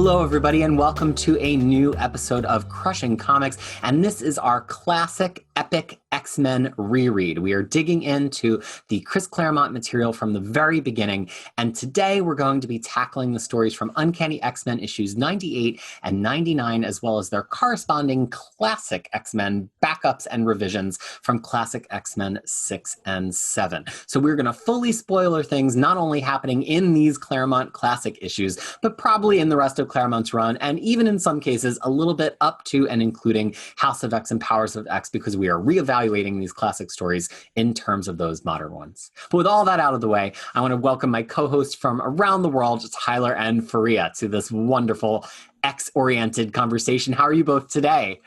Hello, everybody, and welcome to a new episode of Crushing Comics. And this is our classic, epic X-Men reread. We are digging into the Chris Claremont material from the very beginning. And today we're going to be tackling the stories from Uncanny X-Men issues 98 and 99, as well as their corresponding classic X-Men backups and revisions from classic X-Men 6 and 7. So we're going to fully spoiler things not only happening in these Claremont classic issues, but probably in the rest of Claremont's run, and even in some cases a little bit up to and including House of X and Powers of X, because we are reevaluating these classic stories in terms of those modern ones. But with all that out of the way, I want to welcome my co-hosts from around the world, Tyler and Fariha, to this wonderful X-oriented conversation. How are you both today?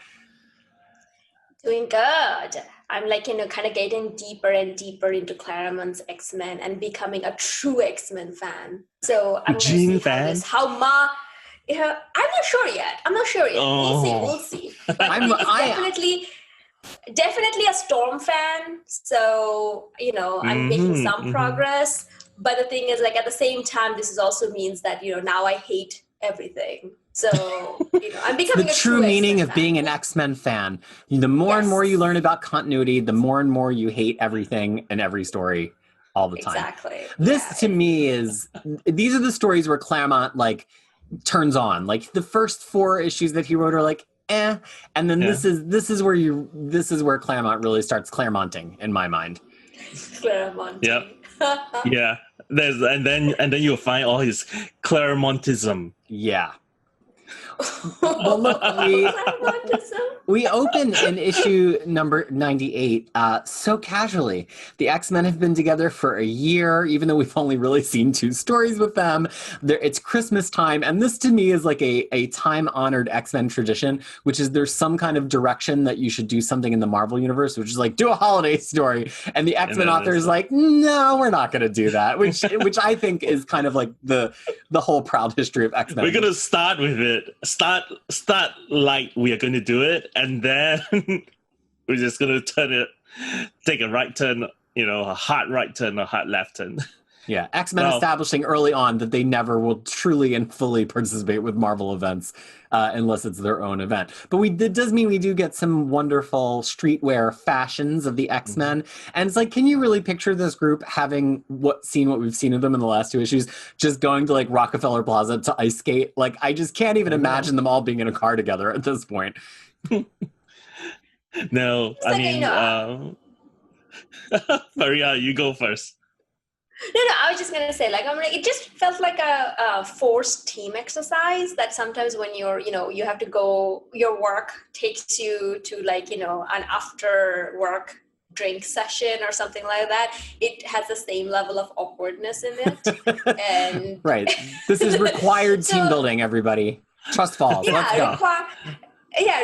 Doing good. I'm kind of getting deeper and deeper into Claremont's X-Men and becoming a true X-Men fan. So I'm Jean fan? I'm not sure yet. Oh. We'll see. But it's definitely a Storm fan. So, I'm making some progress. But the thing is, at the same time, this also means that, now I hate everything. So, I'm becoming the true meaning X-Men of fan. being an X-Men fan. The more and more you learn about continuity, the more and more you hate everything and every story all the time. Exactly. This to me these are the stories where Claremont turns on. The first 4 issues that he wrote are eh, and then this is where Claremont really starts Claremonting in my mind. Claremont. Yep. Yeah. And then you'll find all his Claremontism. Yeah. Well, look, we open in issue number 98 so casually. The X-Men have been together for a year, even though we've only really seen 2 stories with them. It's Christmas time, and this to me is a time-honored X-Men tradition, which is there's some kind of direction that you should do something in the Marvel universe, which is do a holiday story. And the X-Men author is no, we're not going to do that, which I think is kind of the whole proud history of X-Men. We're going to start with it. Start like we are going to do it, and then we're just going to take a right turn, a hard right turn, a hard left turn. Yeah, X-Men establishing early on that they never will truly and fully participate with Marvel events unless it's their own event. But it does mean we do get some wonderful streetwear fashions of the X-Men. And it's can you really picture this group having seen what we've seen of them in the last 2 issues, just going to Rockefeller Plaza to ice skate? I just can't even imagine them all being in a car together at this point. No, I mean, Fariha, you go first. No, I was just gonna say, it just felt like a forced team exercise that sometimes when you have to go, your work takes you to an after work drink session or something like that. It has the same level of awkwardness in it. And right, this is required team building. Everybody, trust falls. Yeah, let's go.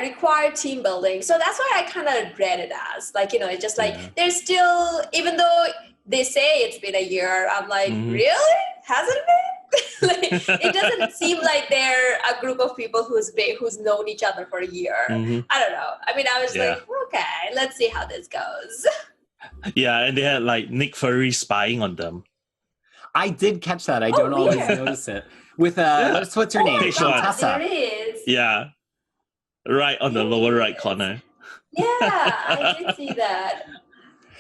Required team building. So that's why I kind of read it as it's just there's still, even though they say it's been a year, I'm really? Hasn't it? It doesn't seem like they're a group of people who's known each other for a year. Mm-hmm. I don't know. I mean, I was okay, let's see how this goes. Yeah, and they had Nick Fury spying on them. I did catch that. I don't always notice it. With what's her name? There it is. Yeah, right on the lower right corner. Yeah, I did see that.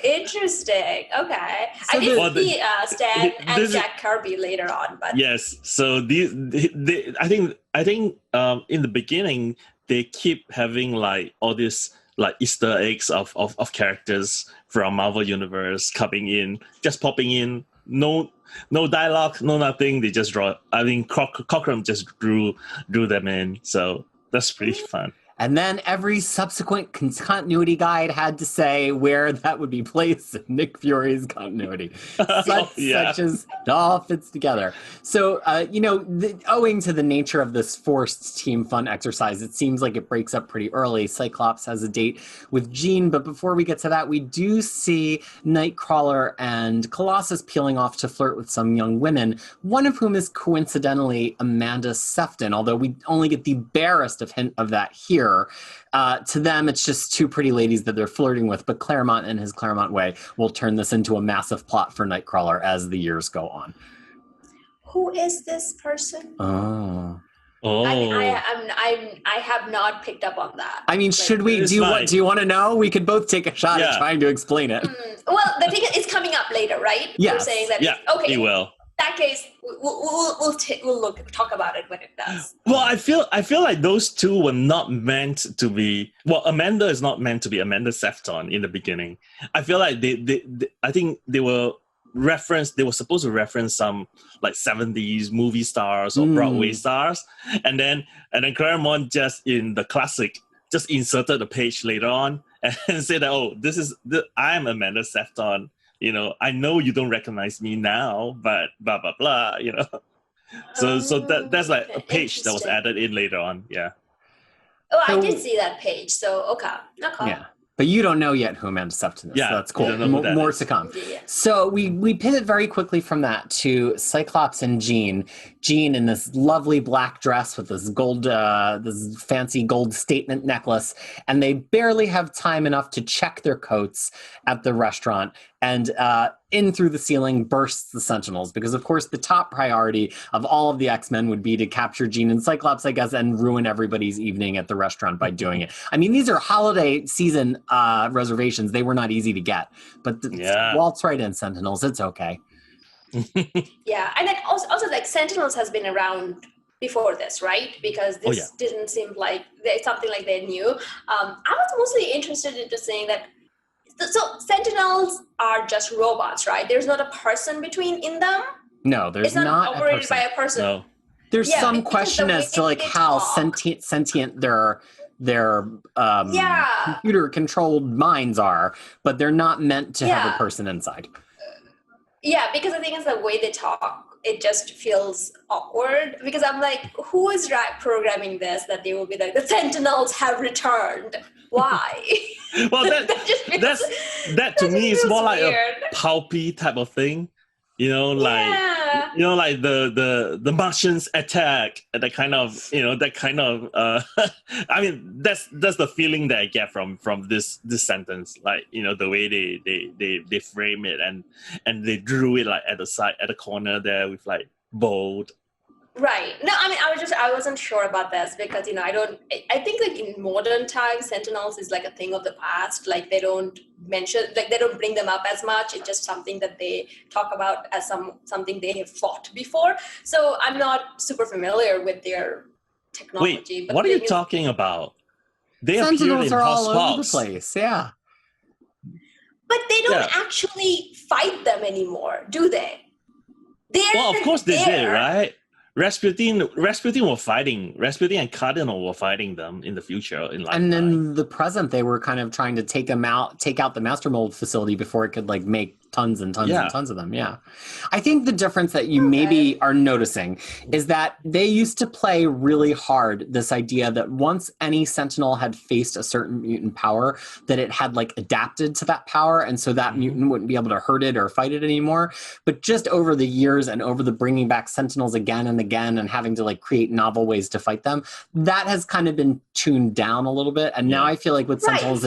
Interesting. Okay, so I did see Stan and Jack Kirby later on, but yes. So I think in the beginning they keep having all these Easter eggs of characters from Marvel Universe coming in, just popping in. No dialogue, no nothing. They just draw. I mean, Cockrum just drew them in. So that's pretty fun. And then every subsequent continuity guide had to say where that would be placed in Nick Fury's continuity. Such as it all fits together. So, owing to the nature of this forced team fun exercise, it seems like it breaks up pretty early. Cyclops has a date with Jean, but before we get to that, we do see Nightcrawler and Colossus peeling off to flirt with some young women, one of whom is coincidentally Amanda Sefton, although we only get the barest of hint of that here. To them, it's just 2 pretty ladies that they're flirting with, but Claremont, in his Claremont way, will turn this into a massive plot for Nightcrawler as the years go on. Who is this person? Oh. Oh, I have not picked up on that. I mean, should we? It's Do you want to know? We could both take a shot at Yeah. trying to explain it. Well, the thing is, it's coming up later, right? You're Yes. saying that. yeah, Okay. it In will. that case, we'll talk about it when it does. Well, I feel like those two were not meant to be. Well, Amanda is not meant to be Amanda Sefton in the beginning. I feel like they I think they were referenced. They were supposed to reference some like 70s movie stars or Broadway stars, and then Claremont just in the classic just inserted a page later on and said, "Oh, I'm Amanda Sefton. You know, I know you don't recognize me now, but blah blah blah. You know." So that's like a page that was added in later on. Yeah. Oh, I did see that page. So okay. Yeah. But you don't know yet who Amanda Sefton is. Yeah, So that's cool. you don't know who that More is. to come. Yeah. So we pivot very quickly from that to Cyclops and Jean. Jean in this lovely black dress with this this fancy gold statement necklace, and they barely have time enough to check their coats at the restaurant. And in through the ceiling bursts the Sentinels, because of course the top priority of all of the X-Men would be to capture Jean and Cyclops, I guess, and ruin everybody's evening at the restaurant by doing it. I mean, these are holiday season reservations. They were not easy to get, but waltz right in, Sentinels. It's okay. Yeah, and then also like Sentinels has been around before this, right? Because this didn't seem like it's something like they knew. I was mostly interested in just saying that. So Sentinels are just robots, right? There's not a person in them. No, there's it's not operated by a person. No. There's some question as to like how sentient their computer controlled minds are, but they're not meant to have a person inside. Yeah, because I think it's the way they talk. It just feels awkward, because I'm like, who is programming this that they will be like, the Sentinels have returned? Why? Well, that to me is more like a pulpy type of thing, you know, like like the Martians attack, that kind of, I mean, that's the feeling that I get from this sentence, like, you know, the way they frame it and they drew it like at the corner there with like bold. Right. No, I mean, I wasn't sure about this because, I think like in modern times, Sentinels is like a thing of the past. Like they don't bring them up as much. It's just something that they talk about as something they have fought before. So I'm not super familiar with their technology. Wait, what are you talking about? They Sentinels are all House over the place. Yeah. But they don't actually fight them anymore, do they? Well, of course they did, right? Rasputin were fighting. Rasputin and Cardinal were fighting them in the future. And in the present, they were kind of trying to take out the Master Mold facility before it could like make tons and tons and tons of them. Yeah. I think the difference that you maybe are noticing is that they used to play really hard this idea that once any Sentinel had faced a certain mutant power, that it had like adapted to that power. And so that mutant wouldn't be able to hurt it or fight it anymore. But just over the years and over the bringing back Sentinels again and again and having to like create novel ways to fight them, that has kind of been tuned down a little bit. And now I feel like with Sentinels,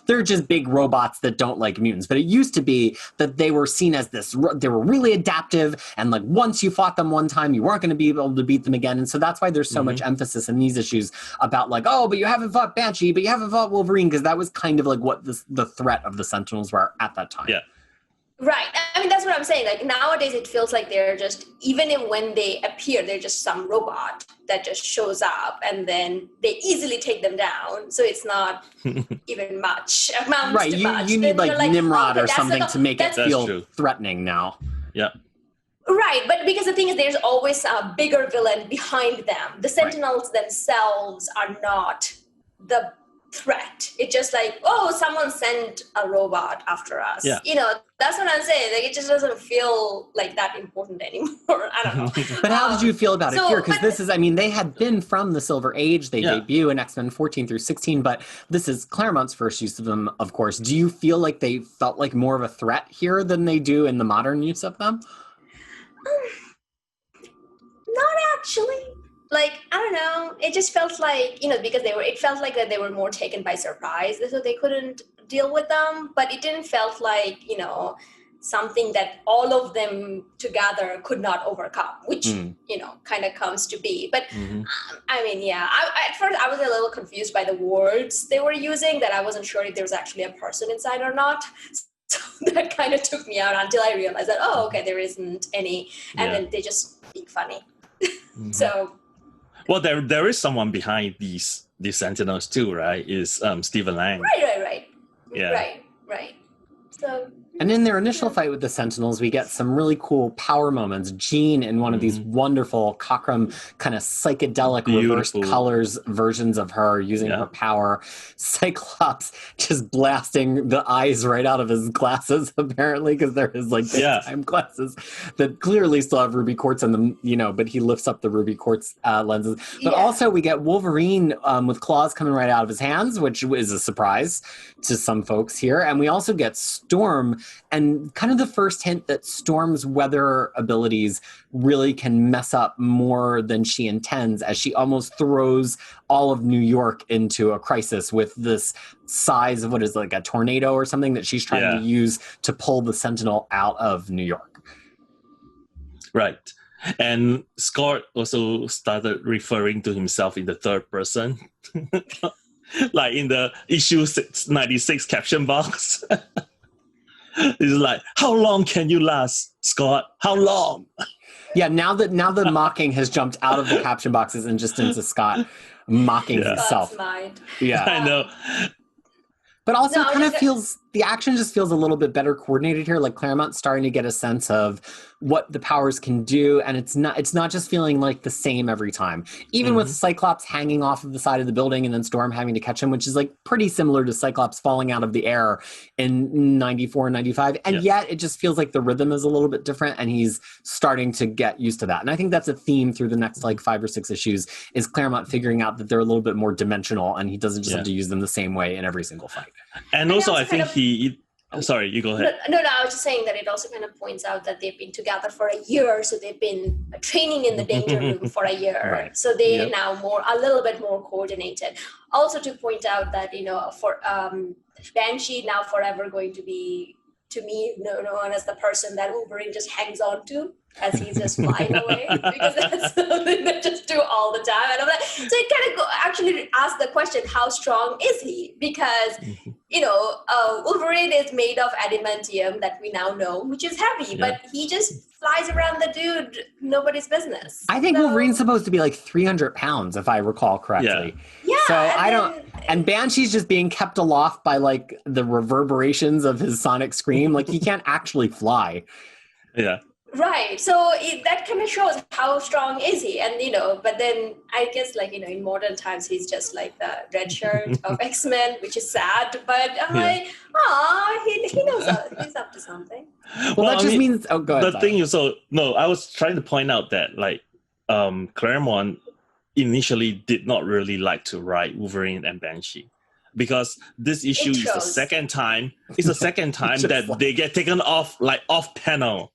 they're just big robots that don't like mutants. But it used to be that they were seen as they were really adaptive, and like once you fought them one time, you weren't going to be able to beat them again. And so that's why there's so much emphasis in these issues about like, oh, but you haven't fought Banshee, but you haven't fought Wolverine, because that was kind of like what the threat of the Sentinels were at that time. Yeah. Right. I mean, that's what I'm saying. Like nowadays, it feels like they're just, when they appear, they're just some robot that just shows up and then they easily take them down. So it's not even much. Right. You need like Nimrod or something to make it feel threatening now. Yeah. Right. But because the thing is, there's always a bigger villain behind them. The Sentinels themselves are not the threat. It's just like, oh, someone sent a robot after us. Yeah. That's what I'm saying. Like, it just doesn't feel like that important anymore. I don't know. But how did you feel about it here? Because this is, I mean, they had been from the Silver Age. They debut in X-Men 14 through 16, but this is Claremont's first use of them, of course. Do you feel like they felt like more of a threat here than they do in the modern use of them? Not actually. Like, I don't know. It just felt like, because it felt like that they were more taken by surprise, so they couldn't deal with them. But it didn't felt like, something that all of them together could not overcome, which, kind of comes to be. But at first I was a little confused by the words they were using, that I wasn't sure if there was actually a person inside or not. So that kind of took me out until I realized that, okay, there isn't any. And then they just speak funny. So. Well, there is someone behind these Sentinels too, right? Is Stephen Lang. Right. Yeah. Right. So. And in their initial fight with the Sentinels, we get some really cool power moments. Jean in one of these wonderful Cockrum kind of psychedelic reversed colors versions of her using her power. Cyclops just blasting the eyes right out of his glasses, apparently, because they're his time glasses that clearly still have ruby quartz in them, but he lifts up the ruby quartz lenses. But also we get Wolverine with claws coming right out of his hands, which is a surprise to some folks here. And we also get Storm, and kind of the first hint that Storm's weather abilities really can mess up more than she intends, as she almost throws all of New York into a crisis with this size of what is like a tornado or something that she's trying to use to pull the Sentinel out of New York. Right. And Scott also started referring to himself in the third person. Like in the issue 96 caption box. It's like, how long can you last, Scott? How long? Yeah, now the mocking has jumped out of the caption boxes and just into Scott mocking himself. Yeah, I know. But also the action just feels a little bit better coordinated here. Like Claremont's starting to get a sense of what the powers can do, and it's not just feeling like the same every time. Even with Cyclops hanging off of the side of the building and then Storm having to catch him, which is like pretty similar to Cyclops falling out of the air in 94 and 95. And yet it just feels like the rhythm is a little bit different, and he's starting to get used to that. And I think that's a theme through the next 5 or 6 issues, is Claremont figuring out that they're a little bit more dimensional, and he doesn't just have to use them the same way in every single fight. And also I think sorry, you go ahead. No, I was just saying that it also kind of points out that they've been together for a year, so they've been training in the danger room for a year. Right. So they're now a little bit more coordinated. Also to point out that, for Banshee now forever going to be, to me, known as the person that Wolverine just hangs on to as he's just flying away, because that's something they just do all the time. And I'm like, so it kind of actually ask the question, how strong is he? Because, Wolverine is made of adamantium that we now know, which is heavy, but he just flies around the dude, nobody's business. I think Wolverine's supposed to be like 300 pounds, if I recall correctly. Yeah. So and Banshee's just being kept aloft by like the reverberations of his sonic scream. Like he can't actually fly. Yeah. Right. So that kind of shows how strong is he. And, but then I guess in modern times, he's just like the red shirt of X-Men, which is sad. But I'm like, he knows he's up to something. Well, that just means, go ahead. The thing is, I was trying to point out that Claremont initially did not really like to write Wolverine and Banshee. Because this issue is the second time. It's the second time that they get taken off panel.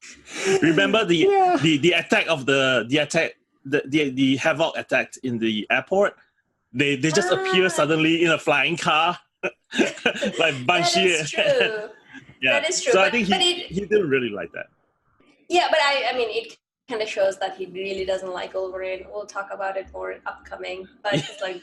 Remember the attack of the Havoc attack in the airport? They just appear suddenly in a flying car, like Banshee. That is true. That is true. So I think he didn't really like that. Yeah, but I mean it kind of shows that he really doesn't like Wolverine. We'll talk about it more upcoming. But it's like.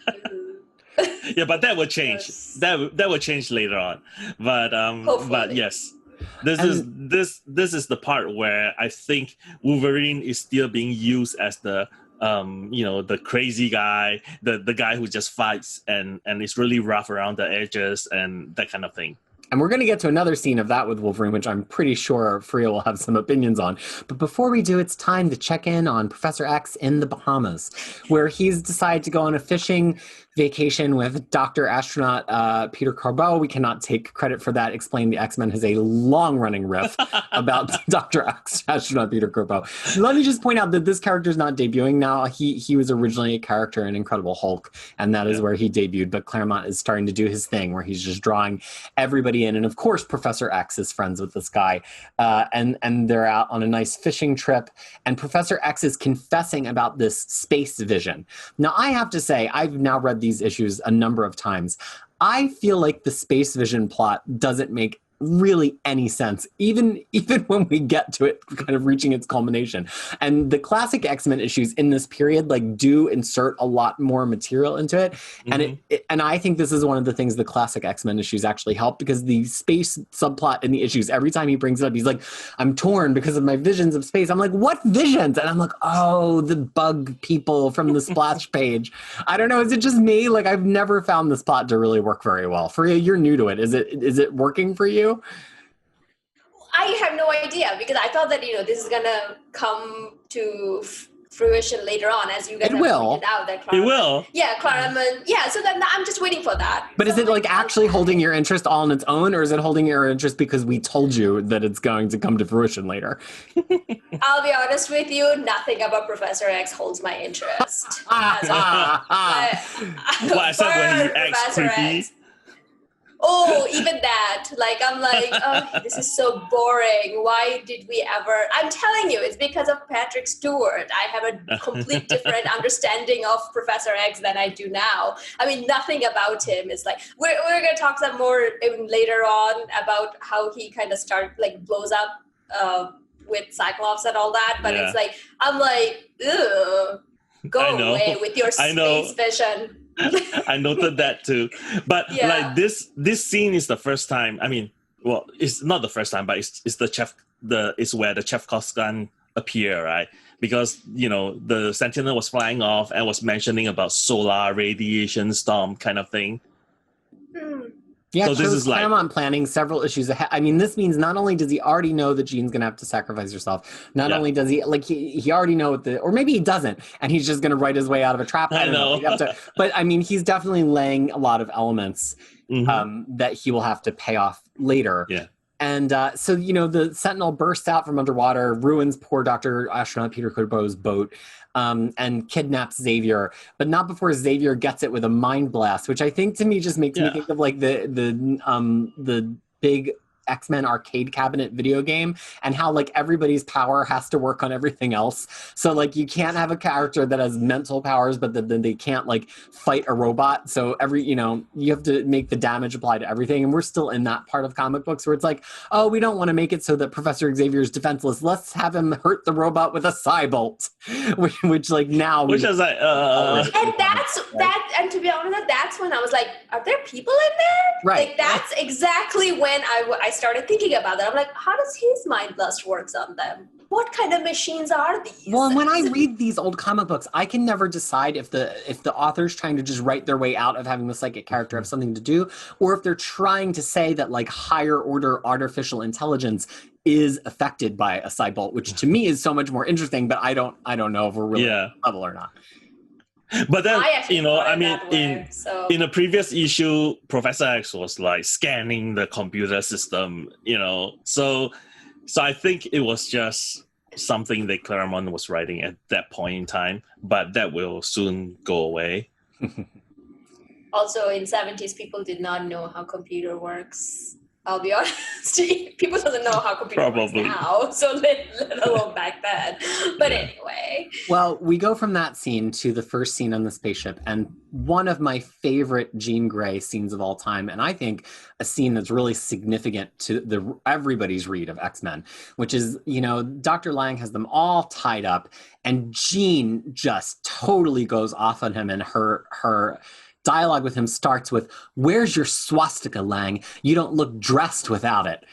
Yeah, but that will change. That will change later on. But yes, this is the part where I think Wolverine is still being used as the the crazy guy, the guy who just fights and is really rough around the edges and that kind of thing. And we're going to get to another scene of that with Wolverine, which I'm pretty sure Fariha will have some opinions on. But before we do, it's time to check in on Professor X in the Bahamas, where he's decided to go on a fishing vacation with Dr. Astronaut Peter Corbeau. We cannot take credit for that. Explain the X-Men has a long-running riff about Dr. Astronaut Peter Corbeau. Let me just point out that this character is not debuting now. He was originally a character in Incredible Hulk, and that is where he debuted. But Claremont is starting to do his thing, where he's just drawing everybody in. And of course, Professor X is friends with this guy. And they're out on a nice fishing trip. And Professor X is confessing about this space vision. Now, I have to say, I've now read these issues a number of times. I feel like the space vision plot doesn't make really any sense, even when we get to it kind of reaching its culmination. And the classic X-Men issues in this period like do insert a lot more material into it. And and I think this is one of the things the classic X-Men issues actually help, because the space subplot in the issues, every time he brings it up, he's like, I'm torn because of my visions of space. I'm like, what visions? And I'm like, oh, the bug people from the splash page. I don't know. Is it just me? Like, I've never found this plot to really work very well. Fariha, you're new to it. Is it working for you? I have no idea, because I thought that, this is going to come to fruition later on, as you guys have pointed out. That It will. Yeah, Claremont. Yeah, so then I'm just waiting for that. But is it like actually holding your interest all on its own, or is it holding your interest because we told you that it's going to come to fruition later? I'll be honest with you, nothing about Professor X holds my interest. Except when he acts creepy. Oh, even that. Like, I'm like, oh, this is so boring. Why did we ever? I'm telling you, it's because of Patrick Stewart. I have a complete different understanding of Professor X than I do now. I mean, nothing about him is like, we're going to talk some more later on about how he kind of blows up with Cyclops and all that. But it's like, I'm like, ugh, go away with your space vision. I noted that too, but like this scene is the first time. I mean, well, it's not the first time, but it's it's where the Chekhov's gun appear, right? Because the Sentinel was flying off and was mentioning about solar radiation storm kind of thing. Yeah, so this is like Claremont planning several issues ahead. I mean, this means not only does he already know that Jean's going to have to sacrifice herself, not only does he, like, he already know or maybe he doesn't, and he's just going to write his way out of a trap. I don't know. But I mean, he's definitely laying a lot of elements that he will have to pay off later. Yeah. And so, the Sentinel bursts out from underwater, ruins poor Dr. Astronaut Peter Kubo's boat, and kidnaps Xavier, but not before Xavier gets it with a mind blast, which I think to me just makes me think of like the big X-Men arcade cabinet video game, and how like everybody's power has to work on everything else. So like you can't have a character that has mental powers, but then they can't like fight a robot. So you have to make the damage apply to everything. And we're still in that part of comic books where it's like, oh, we don't want to make it so that Professor Xavier is defenseless. Let's have him hurt the robot with a Cybolt, which like now. Which is like, and and to be honest, that's when I was like, are there people in there? Right. Like that's exactly when I started thinking about that. I'm like, how does his mind blast works on them? What kind of machines are these? Well, and when I read these old comic books, I can never decide if the author's trying to just write their way out of having the psychic character have something to do, or if they're trying to say that like higher order artificial intelligence is affected by a Cybolt, which to me is so much more interesting. But I don't know if we're really level or not. But then, in a previous issue, Professor X was like scanning the computer system, So I think it was just something that Claremont was writing at that point in time, but that will soon go away. Also, in 70s, people did not know how computer works. I'll be honest, people doesn't know how computer works now, so let alone back then. But anyway. Well, we go from that scene to the first scene on the spaceship, and one of my favorite Jean Grey scenes of all time, and I think a scene that's really significant to everybody's read of X-Men, which is, Dr. Lang has them all tied up, and Jean just totally goes off on him, and her dialogue with him starts with, "Where's your swastika, Lang? You don't look dressed without it."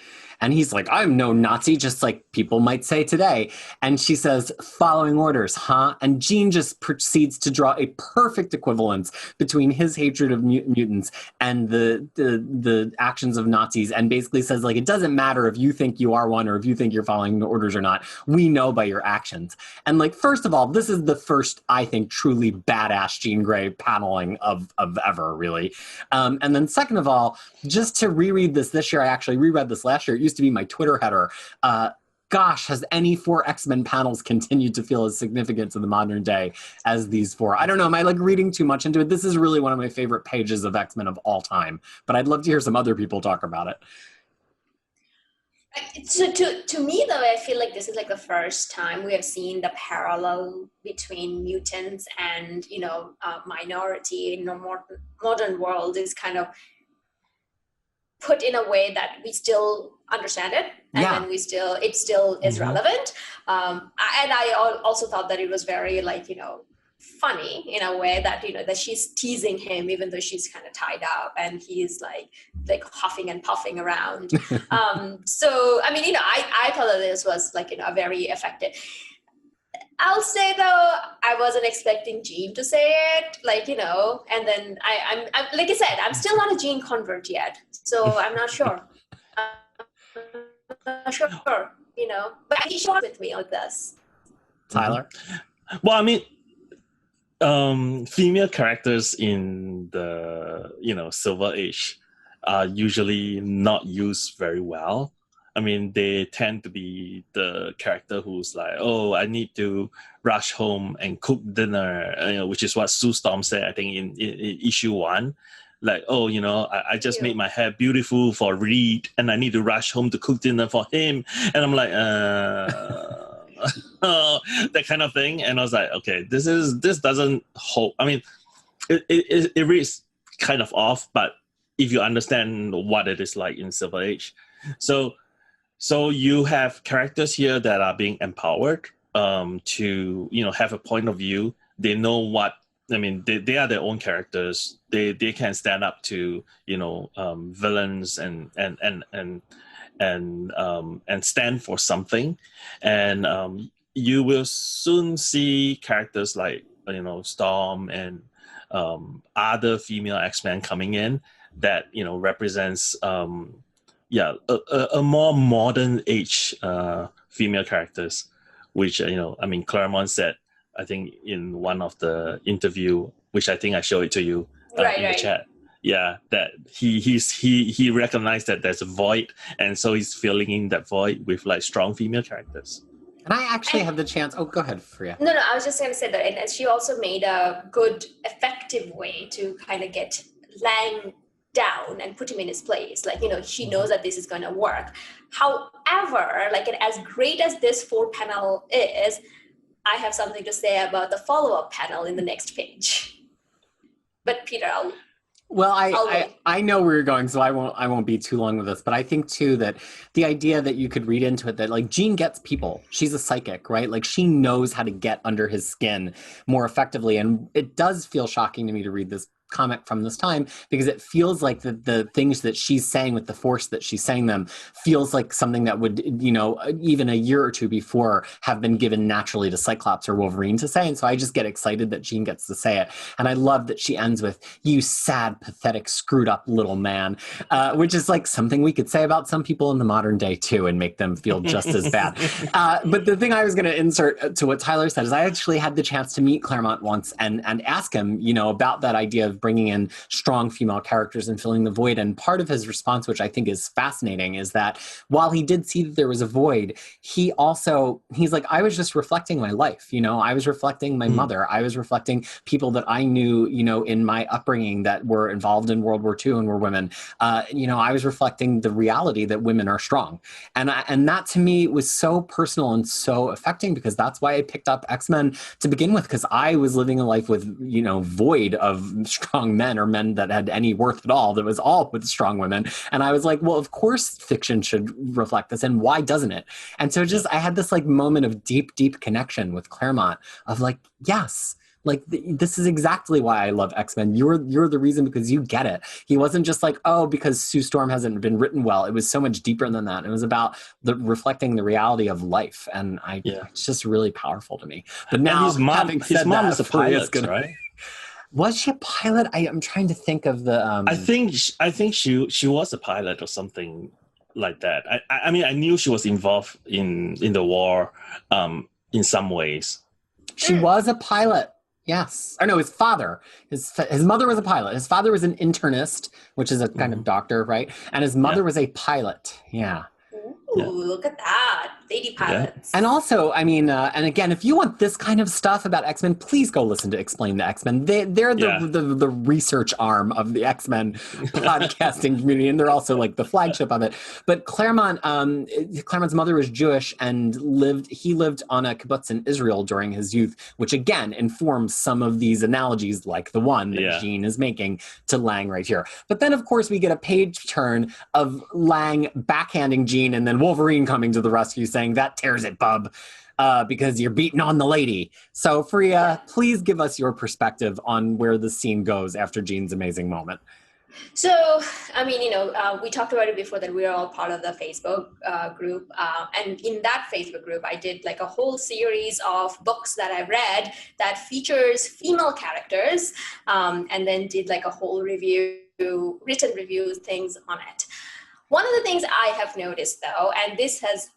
And he's like, "I'm no Nazi, just like people might say today." And she says, "Following orders, huh?" And Jean just proceeds to draw a perfect equivalence between his hatred of mutants and the actions of Nazis, and basically says, like, it doesn't matter if you think you are one or if you think you're following the orders or not. We know by your actions. And like, first of all, this is the first, I think, truly badass Jean Grey paneling of ever, really. And then second of all, just to reread this year, I actually reread this last year. It used to be my Twitter header. Gosh, has any 4 X-Men panels continued to feel as significant to the modern day as these 4? I don't know. Am I like reading too much into it? This is really one of my favorite pages of X-Men of all time. But I'd love to hear some other people talk about it. So to me, though, I feel like this is like the first time we have seen the parallel between mutants and, minority in the modern world is kind of put in a way that we still understand it, and then it still is relevant. And I also thought that it was very funny in a way that that she's teasing him even though she's kind of tied up and he's like huffing and puffing around. So I mean I thought that this was a very effective. I'll say though, I wasn't expecting Jean to say it, and then I'm like I said, I'm still not a Jean convert yet, so I'm not sure. I'm not sure, but he's short with me on this. Tyler? Well, I mean, female characters in the Silver Age are usually not used very well. I mean, they tend to be the character who's like, oh, I need to rush home and cook dinner, which is what Sue Storm said, I think, in issue 1. Like, oh, I just made my hair beautiful for Reed, and I need to rush home to cook dinner for him. And I'm like, that kind of thing. And I was like, okay, this doesn't hold. I mean, it reads kind of off, but if you understand what it is like in Silver Age. So you have characters here that are being empowered to have a point of view. They know what, I mean, they are their own characters. They can stand up to villains and stand for something. And you will soon see characters like Storm and other female X-Men coming in that represents a more modern age female characters, which I mean Claremont said, I think in one of the interview, which I think I showed it to you in the chat. Yeah, that he recognized that there's a void, and so he's filling in that void with strong female characters. And I actually had the chance. Oh, go ahead, Fariha. No, I was just going to say that, and she also made a good, effective way to kind of get Lang down and put him in his place. She knows that this is going to work. However, as great as this 4-panel is, I have something to say about the follow-up panel in the next page. But Peter, I know where you're going, so I won't be too long with this. But I think too that the idea that you could read into it that Jean gets people. She's a psychic, right? She knows how to get under his skin more effectively, and it does feel shocking to me to read this comic from this time because it feels like the things that she's saying with the force that she's saying them feels like something that would even a year or two before have been given naturally to Cyclops or Wolverine to say. And so I just get excited that Jean gets to say it, and I love that she ends with "you sad, pathetic, screwed up little man," which is something we could say about some people in the modern day too and make them feel just as bad. But the thing I was going to insert to what Tyler said is I actually had the chance to meet Claremont once and ask him about that idea of bringing in strong female characters and filling the void. And part of his response, which I think is fascinating, is that while he did see that there was a void, he's like, I was just reflecting my life. I was reflecting my mother. I was reflecting people that I knew, in my upbringing that were involved in World War II and were women. I was reflecting the reality that women are strong. And that to me was so personal and so affecting because that's why I picked up X-Men to begin with, because I was living a life with, void of strong men or men that had any worth at all, that was all with strong women. And I was like, well, of course fiction should reflect this, and why doesn't it? And so I had this moment of deep connection with Claremont of yes, this is exactly why I love X-Men. You're the reason because you get it. He wasn't just because Sue Storm hasn't been written well. It was so much deeper than that. It was about reflecting the reality of life. And it's just really powerful to me. But now his mom is a pilot, right? Was she a pilot? I'm trying to think of the. I think she was a pilot or something like that. I mean, I knew she was involved in the war, in some ways. She was a pilot. Yes. Or no, his father. His mother was a pilot. His father was an internist, which is a kind of doctor, right? And his mother was a pilot. Yeah. Ooh, look at that. lady pilots. And also, I mean, and again, if you want this kind of stuff about X-Men, please go listen to Explain the X-Men. They're the research arm of the X-Men podcasting community, and they're also like the flagship of it. But Claremont, Claremont's mother was Jewish and he lived on a kibbutz in Israel during his youth, which again informs some of these analogies like the one that Jean is making to Lang right here. But then, of course, we get a page turn of Lang backhanding Jean and then Wolverine coming to the rescue saying, "That tears it, bub, because you're beating on the lady." So, Fariha, please give us your perspective on where the scene goes after Jean's amazing moment. So, I mean, we talked about it before that we're all part of the Facebook group. And in that Facebook group, I did like a whole series of books that I read that features female characters, and then did like a whole written review things on it. One of the things I have noticed, though, and this has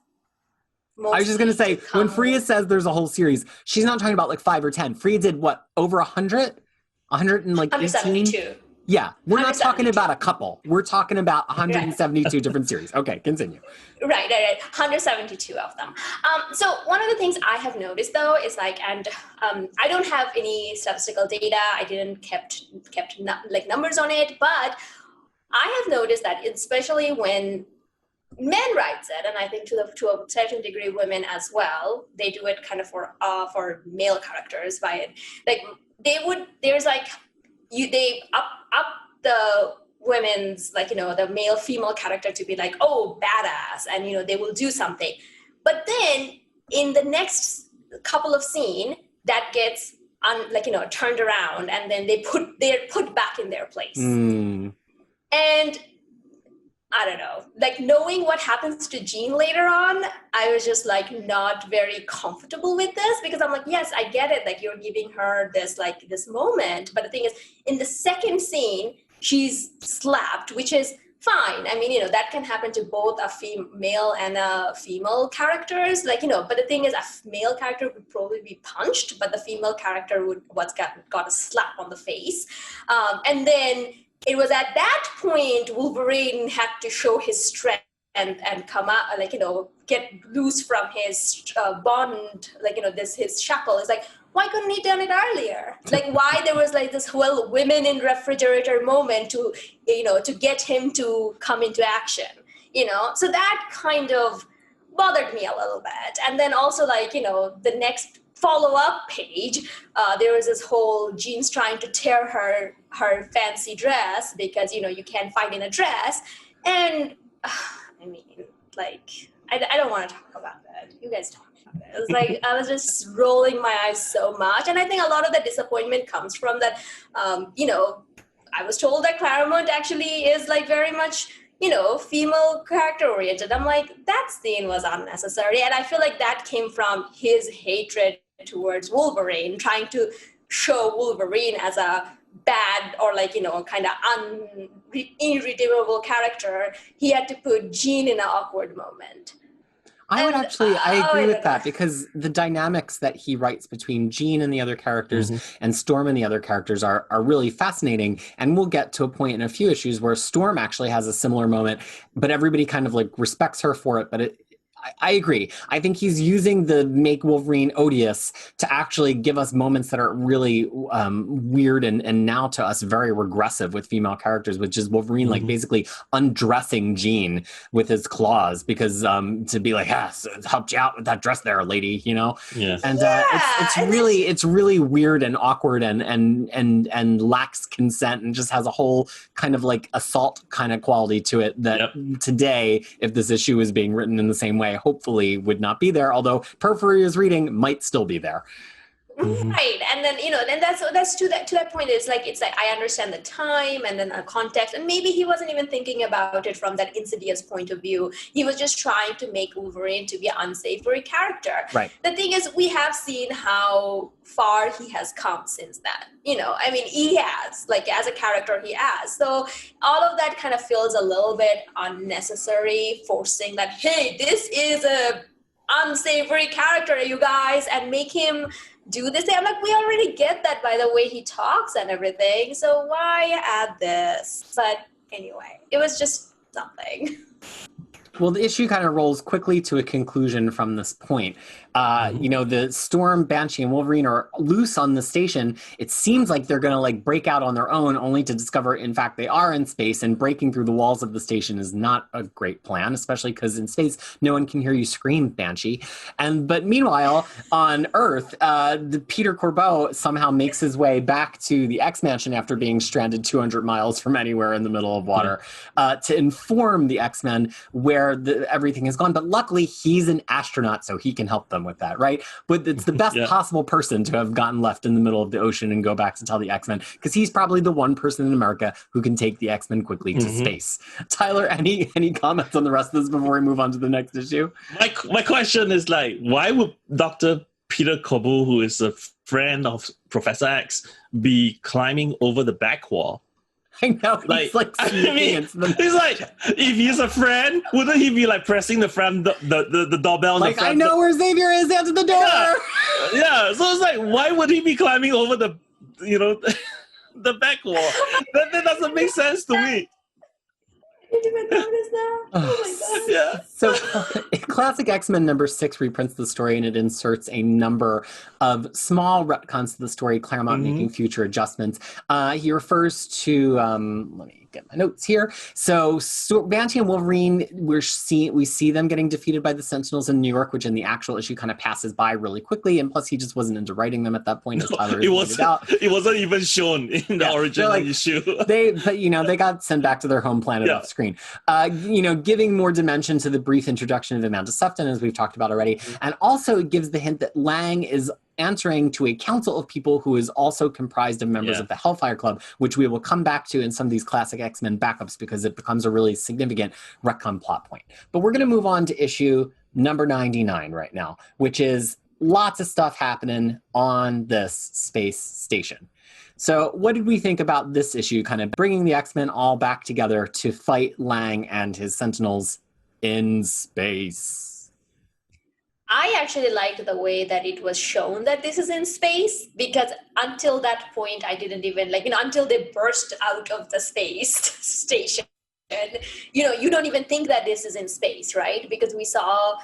I was just going to say, when Fariha says there's a whole series, she's not talking about like 5 or 10. Fariha did what, over 100? 172. Yeah, we're not talking about a couple. We're talking about 172 different series. Okay, continue. Right. 172 of them. So one of the things I have noticed, though, is like, and I don't have any statistical data. I didn't kept like numbers on it, but I have noticed that especially when men writes it, and I think to a certain degree women as well, they do it kind of for male characters by it. Like there's like they up the women's, like, the male female character to be like, oh, badass, and they will do something. But then in the next couple of scenes that gets turned around, and then they're put back in their place. And I don't know, like knowing what happens to Jean later on, I was just like not very comfortable with this, because I'm like, yes, I get it. Like you're giving her this moment. But the thing is, in the second scene, she's slapped, which is fine. I mean, that can happen to both a male and a female characters. But the thing is, a male character would probably be punched, but the female character got a slap on the face. And then it was at that point Wolverine had to show his strength and come out, get loose from his bond, his shackle. It's like, why couldn't he done it earlier? Like, why there was like this whole women in refrigerator moment to get him to come into action, So that kind of bothered me a little bit. And then also the next follow-up page, there was this whole Jean's trying to tear her fancy dress because you can't find in a dress, and I mean, I don't want to talk about that. You guys talk about it. It was like I was just rolling my eyes so much, and I think a lot of the disappointment comes from that. I was told that Claremont actually is like very much female character oriented. I'm like, that scene was unnecessary, and I feel like that came from his hatred towards Wolverine, trying to show Wolverine as a bad or kind of irredeemable character. He had to put Jean in an awkward moment. I agree with that, because the dynamics that he writes between Jean and the other characters and Storm and the other characters are really fascinating. And we'll get to a point in a few issues where Storm actually has a similar moment, but everybody kind of respects her for it. But I agree. I think he's using the make Wolverine odious to actually give us moments that are really weird and now to us very regressive with female characters, which is Wolverine basically undressing Jean with his claws because to be like, it helped you out with that dress there, lady, Yeah. And it's really weird and awkward and lacks consent and just has a whole kind of assault kind of quality to it that today, if this issue is being written in the same way, hopefully would not be there, although per Fariha's reading might still be there. Right. And then then that's to that point, it's like I understand the time and then the context, and maybe he wasn't even thinking about it from that Insidious point of view. He was just trying to make Wolverine to be an unsavory character. Right. The thing is, we have seen how far he has come since then. I mean, he has, as a character, he has. So all of that kind of feels a little bit unnecessary, forcing that, hey, this is a unsavory character, you guys, and make him do this. I'm like, we already get that by the way he talks and everything, so why add this? But anyway, it was just something. Well, the issue kind of rolls quickly to a conclusion from this point. The Storm, Banshee, and Wolverine are loose on the station. It seems like they're going to like break out on their own, only to discover, in fact, they are in space, and breaking through the walls of the station is not a great plan, especially because in space, no one can hear you scream, Banshee. But meanwhile, on Earth, the Peter Corbeau somehow makes his way back to the X-Mansion after being stranded 200 miles from anywhere in the middle of water to inform the X-Men where everything has gone. But luckily, he's an astronaut, so he can help them with that, right? But it's the best possible person to have gotten left in the middle of the ocean and go back to tell the X-Men, because he's probably the one person in America who can take the X-Men quickly to space. Tyler, any comments on the rest of this before we move on to the next issue? My question is like, why would Dr. Peter Corbeau, who is a friend of Professor X, be climbing over the back wall? I know, he's like he's like, if he's a friend, wouldn't he be like pressing the doorbell? Like, I know where Xavier is, answer the door. Yeah. So it's like, why would he be climbing over the the back wall? That doesn't make sense to me. I didn't even notice that. Oh my god. Yeah. So Classic X-Men number 6 reprints the story, and it inserts a number of small retcons to the story, Claremont making future adjustments. He refers to, let me get my notes here. So Banshee and Wolverine, we see them getting defeated by the Sentinels in New York, which in the actual issue kind of passes by really quickly, and plus he just wasn't into writing them at that point, as Tyler has pointed out. It wasn't even shown in the original issue. They got sent back to their home planet off screen. Giving more dimension to the brief introduction of Amanda Sefton, as we've talked about already, and also it gives the hint that Lang is answering to a council of people who is also comprised of members of the Hellfire Club, which we will come back to in some of these Classic X-Men backups because it becomes a really significant retcon plot point. But we're going to move on to issue number 99 right now, which is lots of stuff happening on this space station. So what did we think about this issue, kind of bringing the X-Men all back together to fight Lang and his Sentinels in space? I actually liked the way that it was shown that this is in space, because until that point, I didn't even until they burst out of the space station, you don't even think that this is in space, right? Because we saw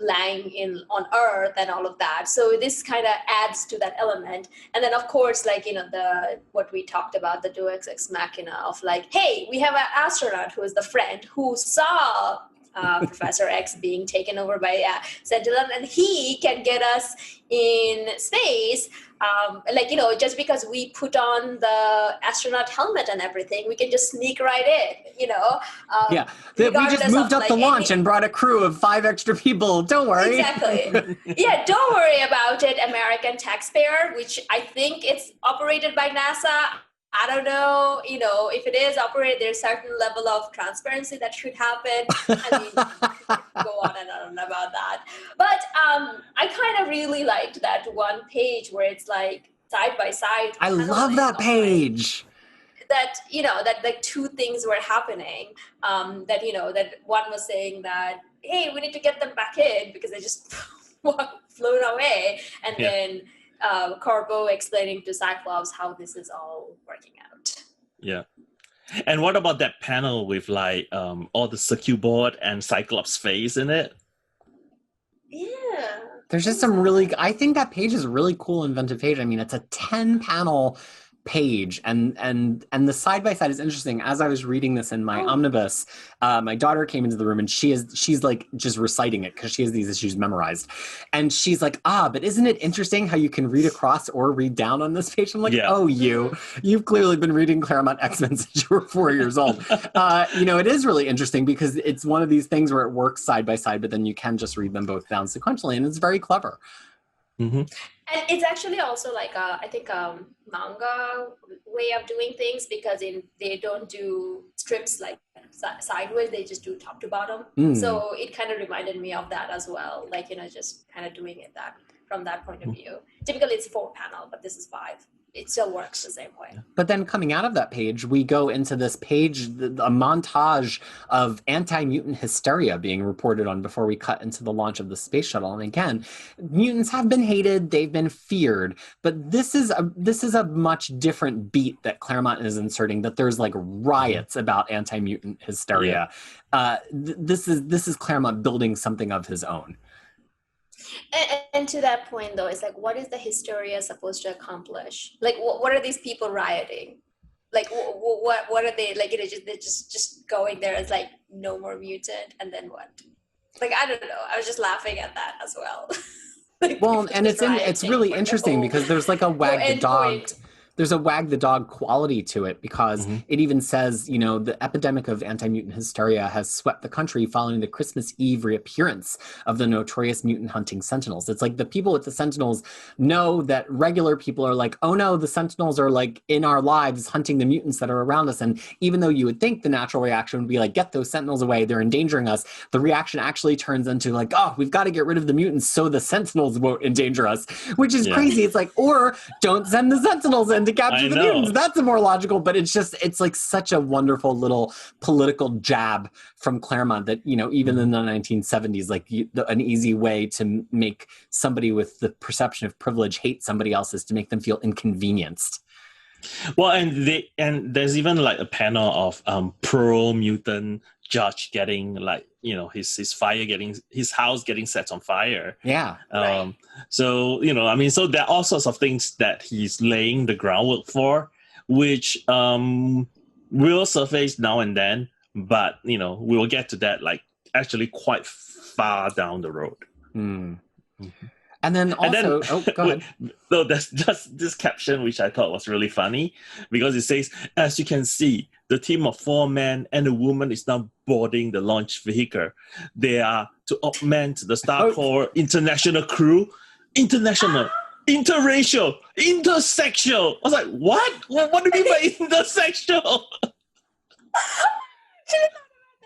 Lang on Earth and all of that. So this kind of adds to that element. And then of course, what we talked about, the Deus Ex Machina of like, hey, we have an astronaut who is the friend who saw Professor X being taken over by Sentinel, and he can get us in space. Just because we put on the astronaut helmet and everything, we can just sneak right in, we just moved up the launch and brought a crew of 5 extra people. Don't worry. Exactly. Yeah, don't worry about it, American taxpayer, which I think it's operated by NASA. I don't know, if it is operated, there's a certain level of transparency that should happen. I mean, go on and on about that. But I kind of really liked that one page where it's like side by side. I love that page. That, that like two things were happening. That one was saying that, hey, we need to get them back in because they just flown away. And then Corbeau explaining to Cyclops how this is all working out. Yeah. And what about that panel with all the circuit board and Cyclops' face in it? Yeah. There's just I think that page is a really cool, inventive page. I mean, it's a 10-panel page, and the side by side is interesting. As I was reading this in my omnibus, my daughter came into the room and she's like just reciting it because she has these issues memorized, and she's like, but isn't it interesting how you can read across or read down on this page? I'm like, you've clearly been reading Claremont X-Men since you were 4 years old. It is really interesting because it's one of these things where it works side by side, but then you can just read them both down sequentially, and it's very clever. Mm-hmm. And it's actually also I think a manga way of doing things, because they don't do strips like sideways, they just do top to bottom. So it kind of reminded me of that as well, just kind of doing it from that point of view. Typically it's 4 panel, but this is 5. it still works the same way. But then coming out of that page, we go into this page, a montage of anti-mutant hysteria being reported on before we cut into the launch of the space shuttle. And again, mutants have been hated, they've been feared, but this is a much different beat that Claremont is inserting, that there's like riots about anti-mutant hysteria. Yeah. This is Claremont building something of his own. And to that point, though, it's like, what is the hysteria supposed to accomplish? Like, what are these people rioting? Like, what are they, like, they're just going there as, like, no more mutant, and then what? Like, I don't know. I was just laughing at that as well. Like, well, and it's really interesting because there's, like, a wag the dog... There's a wag the dog quality to it because it even says, you know, the epidemic of anti-mutant hysteria has swept the country following the Christmas Eve reappearance of the notorious mutant hunting Sentinels. It's like the people with the Sentinels know that regular people are like, oh no, the Sentinels are like in our lives hunting the mutants that are around us. And even though you would think the natural reaction would be like, get those Sentinels away, they're endangering us, the reaction actually turns into like, oh, we've got to get rid of the mutants so the Sentinels won't endanger us, which is crazy. It's like, or don't send the Sentinels in to capture the mutants. That's a more logical, but it's like such a wonderful little political jab from Claremont that, you know, even in the 1970s, like an easy way to make somebody with the perception of privilege hate somebody else is to make them feel inconvenienced. Well, and there's even like a panel of pro mutant judge getting like, you know, his house getting set on fire. Yeah. So, you know, I mean, so there are all sorts of things that he's laying the groundwork for, which will surface now and then, but, you know, we will get to that like actually quite far down the road. Mm-hmm. And then also, go ahead. So there's just this caption, which I thought was really funny, because it says, as you can see, the team of 4 men and a woman is now boarding the launch vehicle. They are to augment the Star Corps international crew. International, interracial, intersexual. I was like, what? What do you mean by intersexual?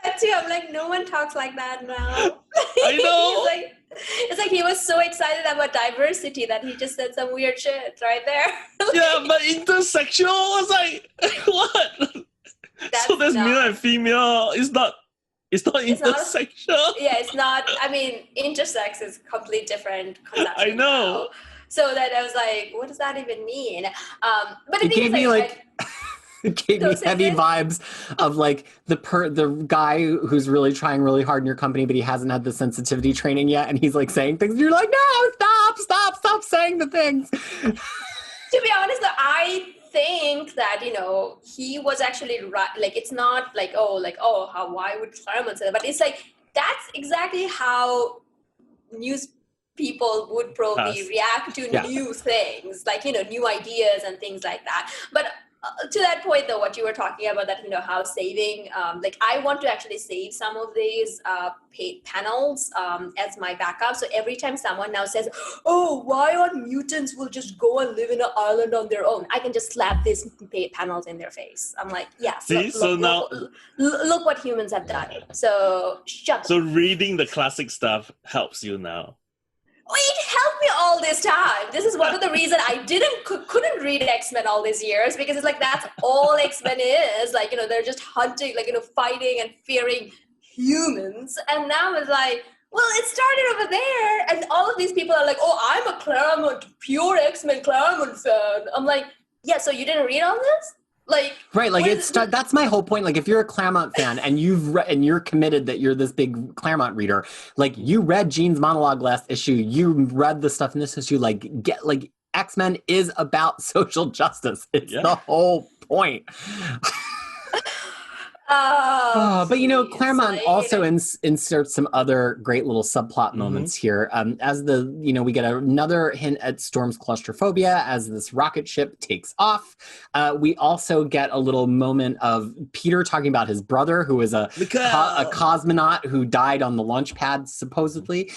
That too. I'm like, no one talks like that now. I know. It's like he was so excited about diversity that he just said some weird shit right there. Yeah, but intersexual, I was like, what? So there's male and female. It's not intersexual. It's not. I mean, intersex is completely different concept. I know. Now. So that I was like, what does that even mean? But it gave me like it gave me heavy vibes of like the guy who's really trying really hard in your company, but he hasn't had the sensitivity training yet, and he's like saying things. And you're like, no, stop saying the things. To be honest, I think that, you know, he was actually right. Like, it's not like, why would Claremont say that? But it's like, that's exactly how news people would probably react to new things, like, you know, new ideas and things like that. But to that point, though, what you were talking about, that, you know, how saving, like, I want to actually save some of these paid panels as my backup. So every time someone now says, oh, why aren't mutants will just go and live in an island on their own, I can just slap these paid panels in their face. I'm like, yes. See, look what humans have done. So shut up. So reading the classic stuff helps you now. It helped me all this time. This is one of the reasons I couldn't read X-Men all these years, because it's like, that's all X-Men is. Like, you know, they're just hunting, like, you know, fighting and fearing humans. And now it's like, well, it started over there. And all of these people are like, oh, I'm a Claremont, pure X-Men Claremont fan. I'm like, yeah, so you didn't read all this? Like, right, like that's my whole point. Like, if you're a Claremont fan and and you're committed that you're this big Claremont reader, like, you read Jean's monologue last issue, you read the stuff in this issue, like, X-Men is about social justice. It's the whole point. But, you know, Claremont also inserts some other great little subplot moments here. As we get another hint at Storm's claustrophobia as this rocket ship takes off. We also get a little moment of Peter talking about his brother, who is a cosmonaut who died on the launch pad, supposedly.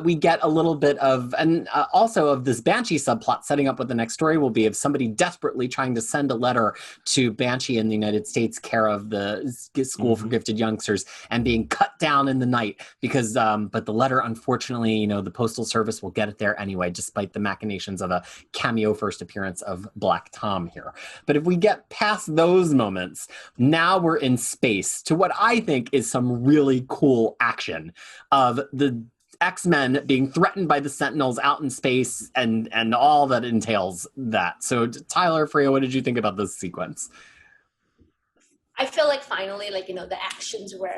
We get a little bit of, and also of this Banshee subplot, setting up what the next story will be, of somebody desperately trying to send a letter to Banshee in the United States, care of the school for gifted youngsters and being cut down in the night because, but the letter, unfortunately, the Postal Service will get it there anyway, despite the machinations of a cameo first appearance of Black Tom here. But if we get past those moments, now we're in space to what I think is some really cool action of the X-Men being threatened by the Sentinels out in space and all that entails that. So Tyler, Fariha, what did you think about this sequence? I feel like finally, the actions were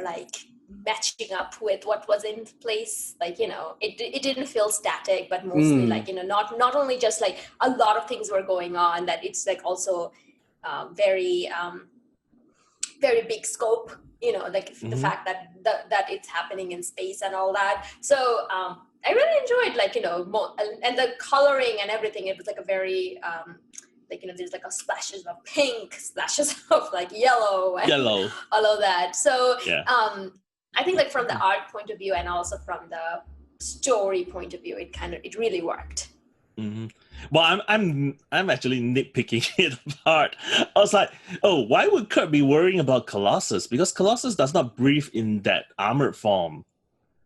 matching up with what was in place. It didn't feel static, but mostly not only just a lot of things were going on, that it's also very, very big scope. The fact that it's happening in space and all that. So I really enjoyed and the coloring and everything. It was a very there's splashes of pink, splashes of yellow, and all of that. So I think from the art point of view and also from the story point of view, it really worked. Mm-hmm. Well, I'm actually nitpicking it apart. I was like, oh, why would Kurt be worrying about Colossus? Because Colossus does not breathe in that armored form.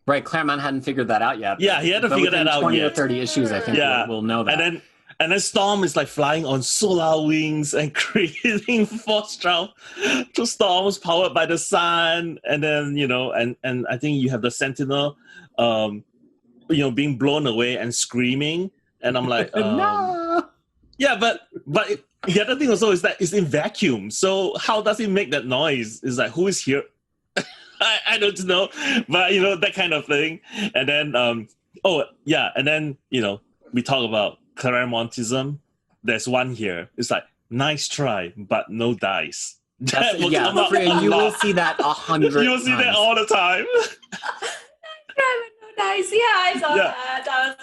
Right, Claremont hadn't figured that out yet. Yeah, he hadn't figured that out 20 yet. or 30 issues, I think we'll know that. And then Storm is flying on solar wings and creating force travel to storms powered by the sun. And then, and I think you have the Sentinel, being blown away and screaming. And I'm like, no. Yeah, but the other thing also is that it's in vacuum. So how does it make that noise? It's who is here? I don't know, but that kind of thing. And then, and then we talk about Claremontism. There's one here. It's nice try, but no dice. You will see that 100 times. You will see that all the time. No dice. Yeah, I saw that. I was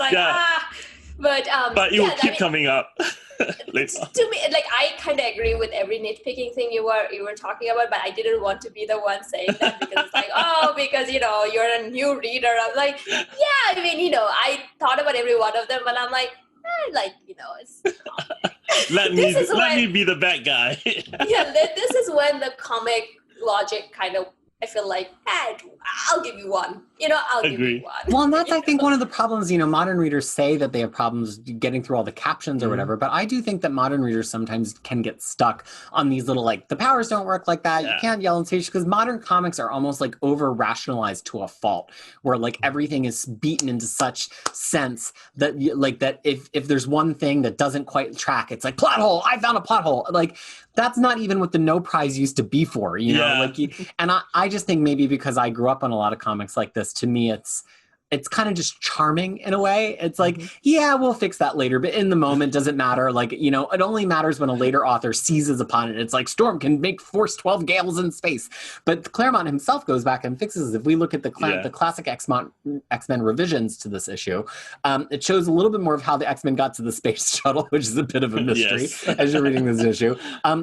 but it will keep coming up. To me, I kind of agree with every nitpicking thing you were talking about, but I didn't want to be the one saying that because it's because you're a new reader. I'm I thought about every one of them, but I'm it's let me be the bad guy. This is when the comic logic kind of, I feel I'll give you one. I'll give you one. Well, and that's, I think, one of the problems, modern readers say that they have problems getting through all the captions or whatever, but I do think that modern readers sometimes can get stuck on these little, the powers don't work like that. Yeah. You can't yell and stage, because modern comics are almost over-rationalized to a fault, where, everything is beaten into such sense that, that if there's one thing that doesn't quite track, it's plot hole, I found a plot hole. That's not even what the No Prize used to be for, know? And I just think maybe because I grew up on a lot of comics like this, to me it's kind of just charming in a way. It's we'll fix that later, but in the moment doesn't matter. It only matters when a later author seizes upon it. It's Storm can make force 12 gales in space. But Claremont himself goes back and fixes it. If we look at the classic X-Men revisions to this issue, it shows a little bit more of how the X-Men got to the space shuttle, which is a bit of a mystery as you're reading this issue.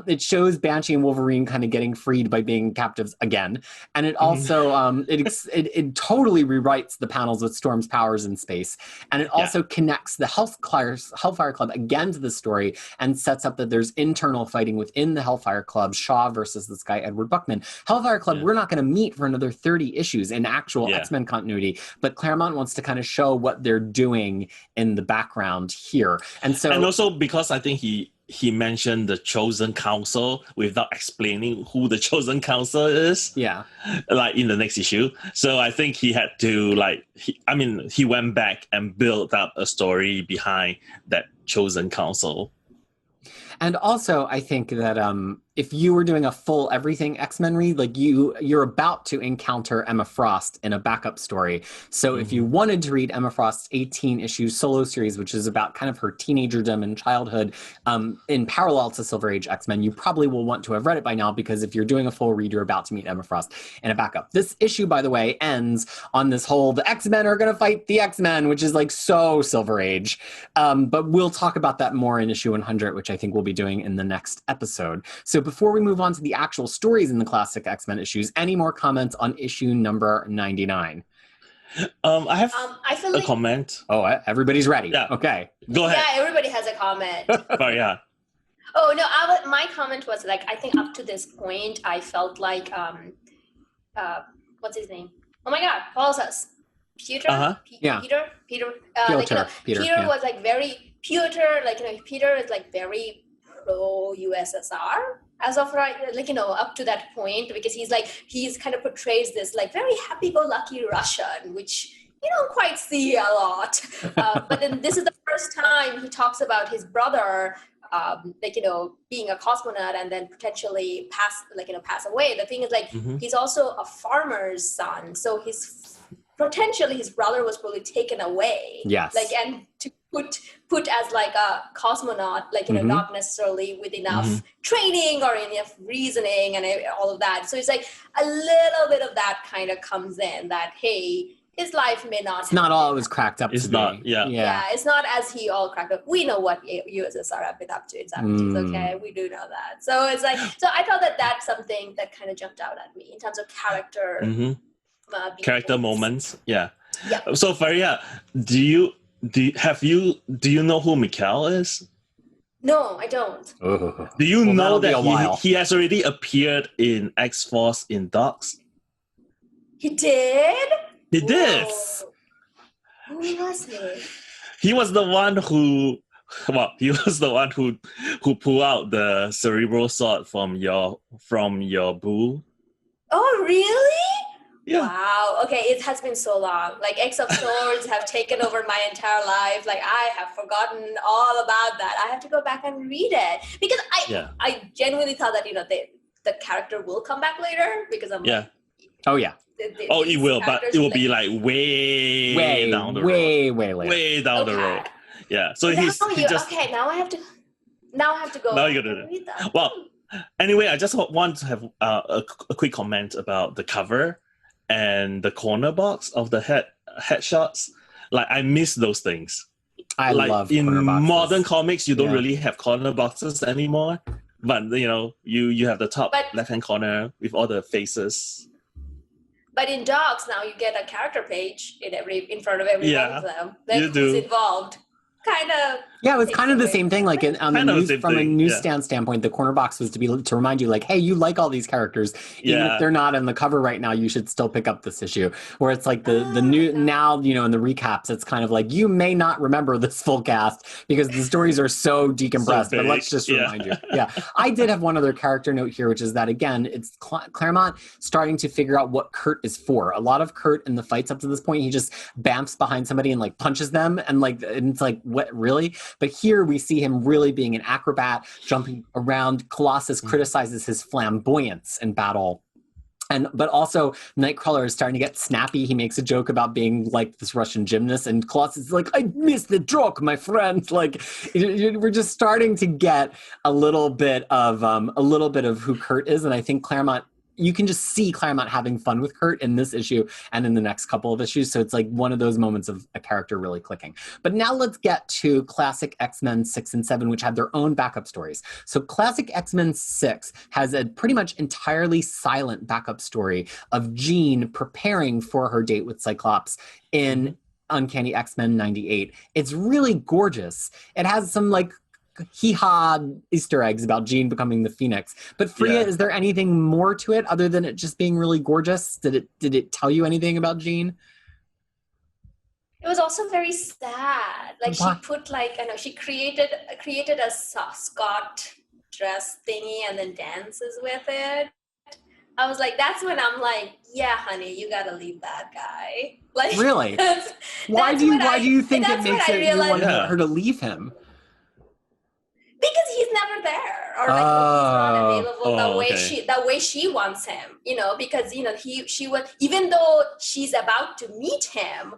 It shows Banshee and Wolverine kind of getting freed by being captives again. And it also, it totally rewrites the panel with Storm's powers in space. And it also connects the Hellfire Club again to the story and sets up that there's internal fighting within the Hellfire Club, Shaw versus this guy, Edward Buckman. Hellfire Club, we're not going to meet for another 30 issues in actual X-Men continuity, but Claremont wants to kind of show what they're doing in the background here. And also because I think he mentioned the Chosen Council without explaining who the Chosen Council is. Yeah. In the next issue. So I think he had to he went back and built up a story behind that Chosen Council. And also, I think that if you were doing a full everything X-Men read, you're about to encounter Emma Frost in a backup story. So if you wanted to read Emma Frost's 18-issue solo series, which is about kind of her teenagerdom and childhood in parallel to Silver Age X-Men, you probably will want to have read it by now, because if you're doing a full read, you're about to meet Emma Frost in a backup. This issue, by the way, ends on this whole, the X-Men are going to fight the X-Men, which is so Silver Age. But we'll talk about that more in issue 100, which I think we'll be doing in the next episode. So before we move on to the actual stories in the classic X-Men issues, any more comments on issue number 99? I have a comment. Oh, everybody's ready. Yeah. Okay. Go ahead. Yeah, everybody has a comment. Oh, yeah. Oh no, my comment was like, I think up to this point, I felt like what's his name? Oh my God, follows us. Peter. Yeah. Peter. Peter, Peter yeah. was like very Peter. Peter is like very pro USSR as of right, up to that point, because he's kind of portrays this like very happy-go-lucky Russian, which you don't quite see a lot. But then this is the first time he talks about his brother, being a cosmonaut and then potentially pass away. The thing is, like, he's also a farmer's son, so potentially his brother was probably taken away. Yes. And to put as like a cosmonaut, not necessarily with enough training or enough reasoning and all of that. So it's like a little bit of that kind of comes in, that hey, his life may not. It's not all it was cracked up to not, be. Yeah, it's not as he all cracked up. We know what USSR have been up to in 70s, okay? We do know that. So it's like, so I thought that that's something that kind of jumped out at me in terms of character. Character moments. Yeah. Yeah. So Fariha, do you know who Mikhail is? No, I don't. Do you know that'll be a while. that he has already appeared in X-Force in Docs? He did? He did. Who was he? He was the one who pulled out the cerebral sword from your boo. Oh, really? Yeah. Wow. Okay, it has been so long. Like, X of Swords have taken over my entire life. Like, I have forgotten all about that. I have to go back and read it, because I genuinely thought that the character will come back later, because I'm like, oh yeah. It will, but it will be like way down the road. Way later. Way down the road. Yeah. So now now I have to go. Now you gotta read that. Well, anyway, I just want to have a quick comment about the cover and the corner box of the headshots. Like, I miss those things. I love in corner boxes. Modern comics, you don't really have corner boxes anymore. But you have the top left-hand corner with all the faces. But in Docs now, you get a character page in front of every one of them. You do. Who's involved. Kind of. Yeah, it was kind of the same thing. Like from a newsstand standpoint, the corner box was to remind you, like, hey, you like all these characters, even if they're not on the cover right now, you should still pick up this issue. Where it's like the new now, in the recaps, it's kind of like, you may not remember this full cast because the stories are so decompressed. But let's just remind you. Yeah, I did have one other character note here, which is that again, it's Claremont starting to figure out what Kurt is for. A lot of Kurt in the fights up to this point, he just bamfs behind somebody and like punches them, and it's like, what, really? But here we see him really being an acrobat, jumping around. Colossus criticizes his flamboyance in battle. But also, Nightcrawler is starting to get snappy. He makes a joke about being like this Russian gymnast, and Colossus is like, I missed the joke, my friend. Like, we're just starting to get a little bit of who Kurt is, and I think Claremont, you can just see Claremont having fun with Kurt in this issue and in the next couple of issues. So it's like one of those moments of a character really clicking. But now let's get to Classic X-Men 6 and 7, which had their own backup stories. So Classic X-Men 6 has a pretty much entirely silent backup story of Jean preparing for her date with Cyclops in Uncanny X-Men 98. It's really gorgeous. It has some like hee-haw Easter eggs about Jean becoming the Phoenix. But Fariha, is there anything more to it other than it just being really gorgeous? Did it tell you anything about Jean? It was also very sad. Like, she put she created a Scott dress thingy and then dances with it. I was like, that's when I'm like, yeah, honey, you gotta leave that guy. Like, really? Why do you think it makes it you want her to leave him? Because he's never there, or like he's not available the way she wants him. Because she was, even though she's about to meet him,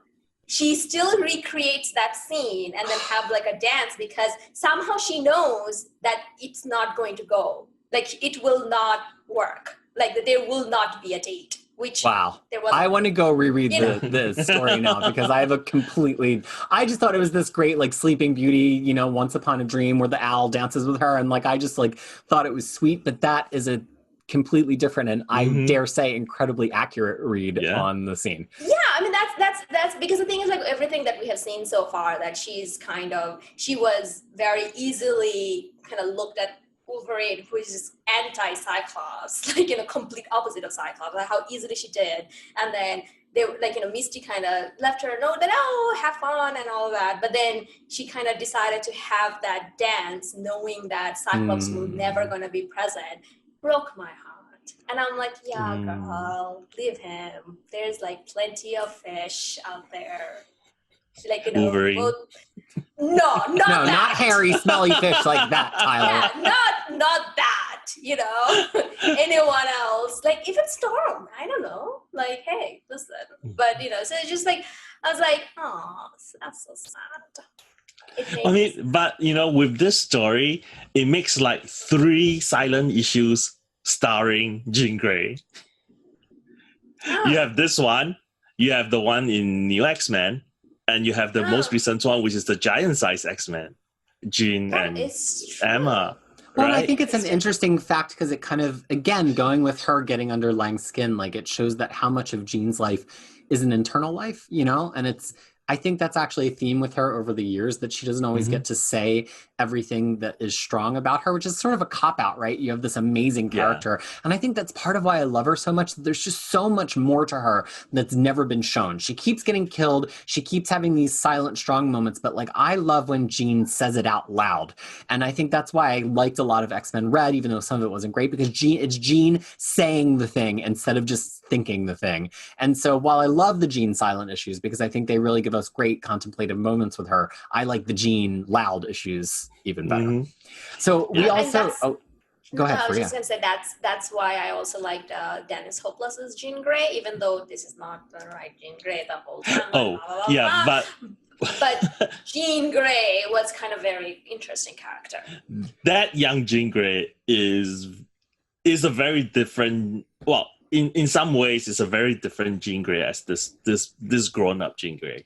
she still recreates that scene and then have like a dance, because somehow she knows that it's not going to go. Like, it will not work. Like, there will not be a date. Which I want to go reread the story now, because I have I just thought it was this great like Sleeping Beauty, Once Upon a Dream where the owl dances with her, and like I just like thought it was sweet, but that is a completely different and I dare say incredibly accurate read on the scene. Yeah, I mean that's because the thing is, like, everything that we have seen so far, that she was very easily kind of looked at Wolverine, who is just anti-Cyclops, like, complete opposite of Cyclops, like how easily she did. And then they like, Misty kind of left her a note that, oh, have fun and all that. But then she kind of decided to have that dance, knowing that Cyclops was never going to be present. Broke my heart. And I'm like, yeah, girl, leave him. There's like plenty of fish out there. Like, Wolverine. No, not hairy, smelly fish like that, Tyler. Yeah, not that, anyone else, like even Storm, I don't know, like, hey, listen, but so it's just like, I was like, oh, that's so sad. But with this story, it makes like 3 silent issues starring Jean Grey. You have this one, you have the one in New X-Men, and you have the most recent one, which is the giant-sized X-Men, Jean and Emma. Well, right? I think it's an interesting fact because it kind of, again, going with her getting under Lang's skin, like it shows that how much of Jean's life is an internal life, and I think that's actually a theme with her over the years, that she doesn't always get to say everything that is strong about her, which is sort of a cop-out, right? You have this amazing character. Yeah. And I think that's part of why I love her so much. There's just so much more to her that's never been shown. She keeps getting killed. She keeps having these silent, strong moments. But like, I love when Jean says it out loud. And I think that's why I liked a lot of X-Men Red, even though some of it wasn't great, because it's Jean saying the thing instead of just thinking the thing. And so while I love the Jean silent issues, because I think they really give us great contemplative moments with her, I like the Jean loud issues even better. So we also go ahead. I was just gonna say that's why I also liked Dennis Hopeless's Jean Grey, even though this is not the right Jean Grey the whole time. But Jean Grey was kind of very interesting character. That young Jean Grey is a very different, well, in some ways it's a very different Jean Grey as this grown-up Jean Grey.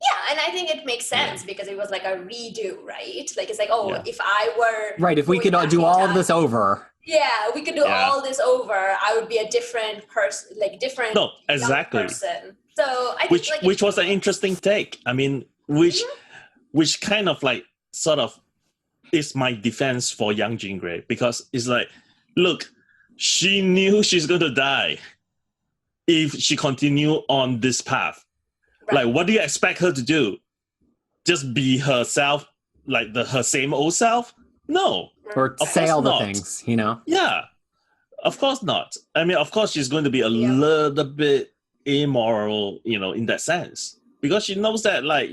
Yeah, and I think it makes sense because it was like a redo, right? Like, it's like, if I were... Right, if we could do all of this over. Yeah, we could do all this over, I would be a different person, like different person. So I think which was an interesting take. I mean, which kind of like sort of is my defense for young Jean Grey, because it's like, look, she knew she's going to die if she continue on this path. Right. Like, what do you expect her to do? Just be herself, like her same old self? No. Or say all the things, Yeah, of course not. I mean, of course she's going to be a little bit immoral, in that sense. Because she knows that, like,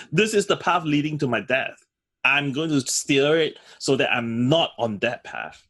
this is the path leading to my death. I'm going to steer it so that I'm not on that path.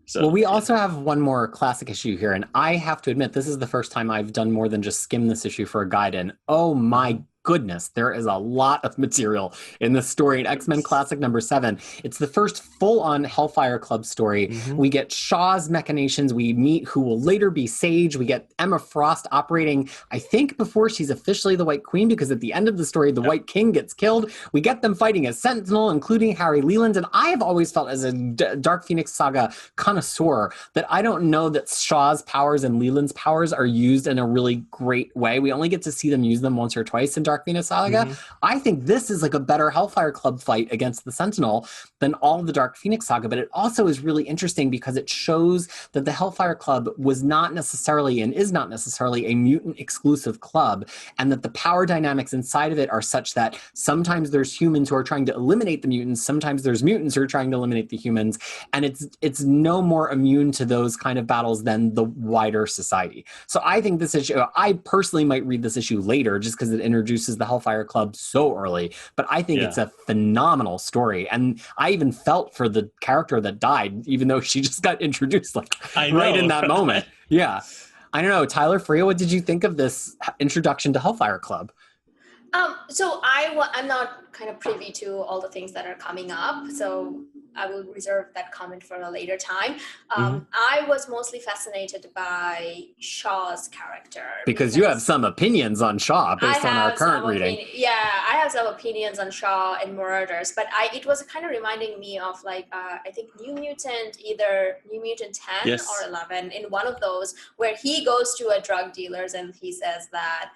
So, well, we also have one more classic issue here, and I have to admit, this is the first time I've done more than just skim this issue for a guide, and oh my goodness, there is a lot of material in this story in X-Men Classic number 7. It's the first full-on Hellfire Club story. We get Shaw's machinations. We meet who will later be Sage. We get Emma Frost operating, I think, before she's officially the White Queen, because at the end of the story, the White King gets killed. We get them fighting as Sentinel, including Harry Leland. And I have always felt, as a Dark Phoenix Saga connoisseur, that I don't know that Shaw's powers and Leland's powers are used in a really great way. We only get to see them use them once or twice in Dark Phoenix Saga. I think this is like a better Hellfire Club fight against the Sentinel than all of the Dark Phoenix Saga, but it also is really interesting because it shows that the Hellfire Club was not necessarily and is not necessarily a mutant exclusive club, and that the power dynamics inside of it are such that sometimes there's humans who are trying to eliminate the mutants, sometimes there's mutants who are trying to eliminate the humans, and it's no more immune to those kind of battles than the wider society. So I think this issue, I personally might read this issue later just because it introduces the Hellfire Club so early, but I think it's a phenomenal story. And I even felt for the character that died, even though she just got introduced right in that moment. Yeah. I don't know. Tyler, Fariha, what did you think of this introduction to Hellfire Club? So I'm not kind of privy to all the things that are coming up, so I will reserve that comment for a later time. I was mostly fascinated by Shaw's character. Because you have some opinions on Shaw based on our current reading. I have some opinions on Shaw and Marauders, but it was kind of reminding me of I think New Mutant, either New Mutant 10 or 11, in one of those, where he goes to a drug dealer's and he says that,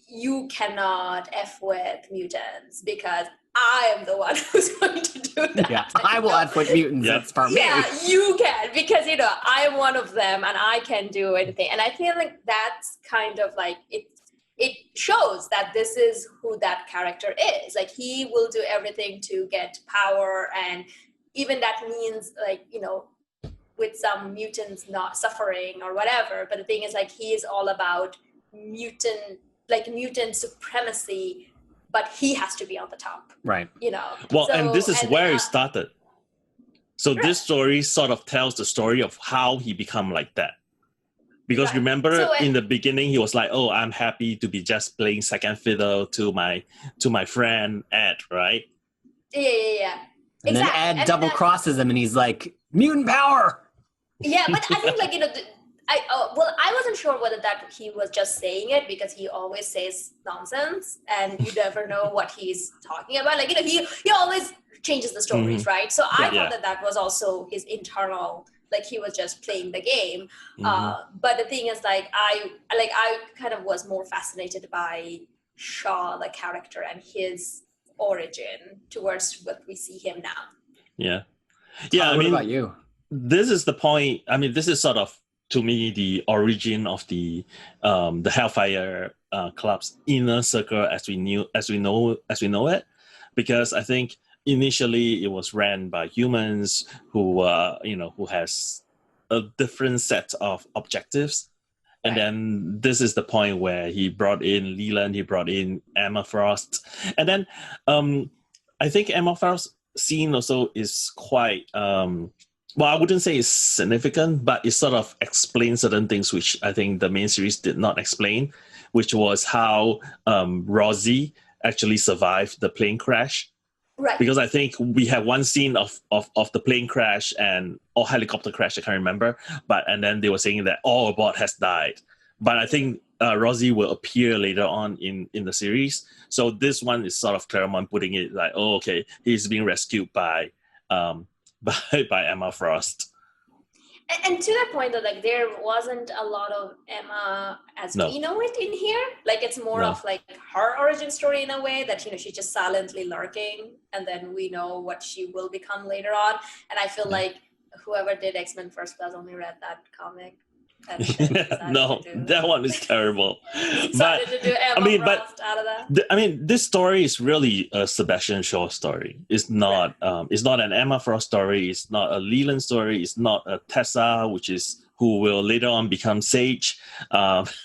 you cannot F with mutants because I am the one who's going to do that. Yeah, I will F with mutants. Yeah. It's for me. Yeah, you can, because I am one of them and I can do anything. And I feel like that's kind of like it shows that this is who that character is. Like, he will do everything to get power, and even that means like, with some mutants not suffering or whatever. But the thing is, like, he is all about mutant supremacy, but he has to be on the top. Right. Well, and this is where it started. So this story sort of tells the story of how he become like that. Because remember, in the beginning, he was like, "Oh, I'm happy to be just playing second fiddle to my friend Ed," right? Yeah. And then Ed double crosses him, and he's like, "Mutant power." Yeah, but I think I wasn't sure whether that he was just saying it because he always says nonsense, and you never know what he's talking about. Like, he always changes the stories, right? So I thought that was also his internal. Like, he was just playing the game. But the thing is, like, I kind of was more fascinated by Shaw, the character, and his origin towards what we see him now. Yeah. What about you? This is the point. I mean, this is sort of, to me, the origin of the Hellfire Club's inner circle as we know it, because I think initially it was ran by humans who has a different set of objectives. And then this is the point where he brought in Leland, he brought in Emma Frost. And then I think Emma Frost's scene also is quite, I wouldn't say it's significant, but it sort of explains certain things which I think the main series did not explain, which was how Rosie actually survived the plane crash. Right. Because I think we have one scene of the plane crash or helicopter crash, I can't remember. And then they were saying that all aboard has died. But I think Rosie will appear later on in the series. So this one is sort of Claremont putting it like, oh, okay, he's being rescued by Emma Frost. And to that point, though, like, there wasn't a lot of Emma as we know it in here. Like, it's more of like her origin story in a way that, she's just silently lurking, and then we know what she will become later on. And I feel like whoever did X-Men First Class only read that comic. No, that one is terrible. Decided to do Emma Frost out of that. This story is really a Sebastian Shaw story. It's not. It's not an Emma Frost story. It's not a Leland story. It's not a Tessa, who will later on become Sage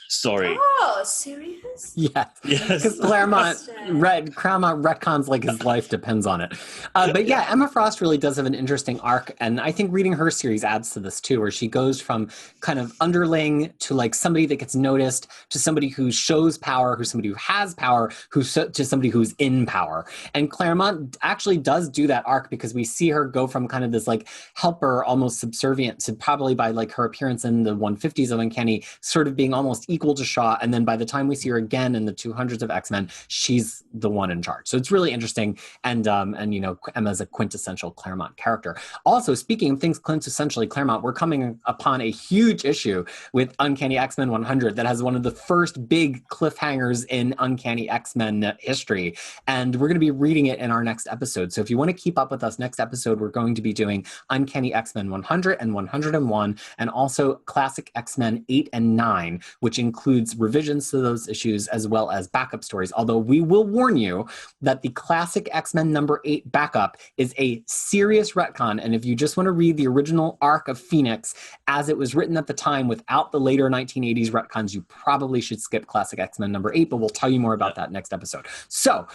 story. Oh, serious? Yes. Because Claremont retcons like his life depends on it. But yeah, Emma Frost really does have an interesting arc, and I think reading her series adds to this too, where she goes from kind of underling to like somebody that gets noticed, to somebody who shows power, who's somebody who has power, to somebody who's in power. And Claremont actually does do that arc, because we see her go from kind of this like helper, almost subservient, to probably by like her appearance in the 150s of Uncanny sort of being almost equal to Shaw, and then by the time we see her again in the 200s of X-Men, she's the one in charge. So it's really interesting, and Emma's a quintessential Claremont character. Also, speaking of things quintessentially Claremont, we're coming upon a huge issue with Uncanny X-Men 100 that has one of the first big cliffhangers in Uncanny X-Men history, and we're going to be reading it in our next episode. So if you want to keep up with us, next episode we're going to be doing Uncanny X-Men 100 and 101, and also Classic X-Men 8 and 9, which includes revisions to those issues as well as backup stories. Although we will warn you that the Classic X-Men number 8 backup is a serious retcon, and if you just want to read the original arc of Phoenix as it was written at the time without the later 1980s retcons, you probably should skip Classic X-Men number 8, but we'll tell you more about that next episode. So,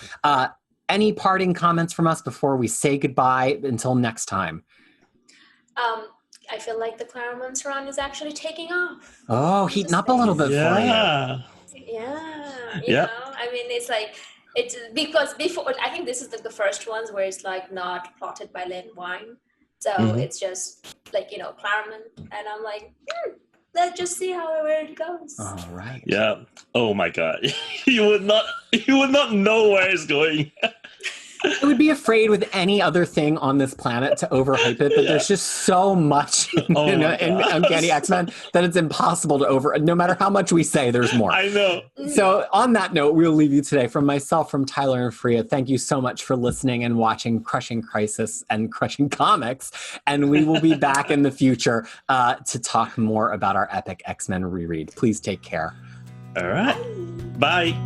any parting comments from us before we say goodbye until next time? I feel like the Claremont's run is actually taking off. Oh, heating up a little bit for you. Yeah, you know, I mean, it's because before, I think this is the first ones where it's like not plotted by Len Wein. So it's just like, Claremont, and I'm like, let's just see where it goes. All right. Yeah. Oh my God. You would not know where it's going. I would be afraid with any other thing on this planet to overhype it, but there's just so much in Uncanny X-Men that it's impossible to no matter how much we say, there's more. I know. So on that note, we'll leave you today. From myself, from Tyler and Fariha, thank you so much for listening and watching Crushing Crisis and Crushing Comics. And we will be back in the future to talk more about our epic X-Men reread. Please take care. All right. Bye.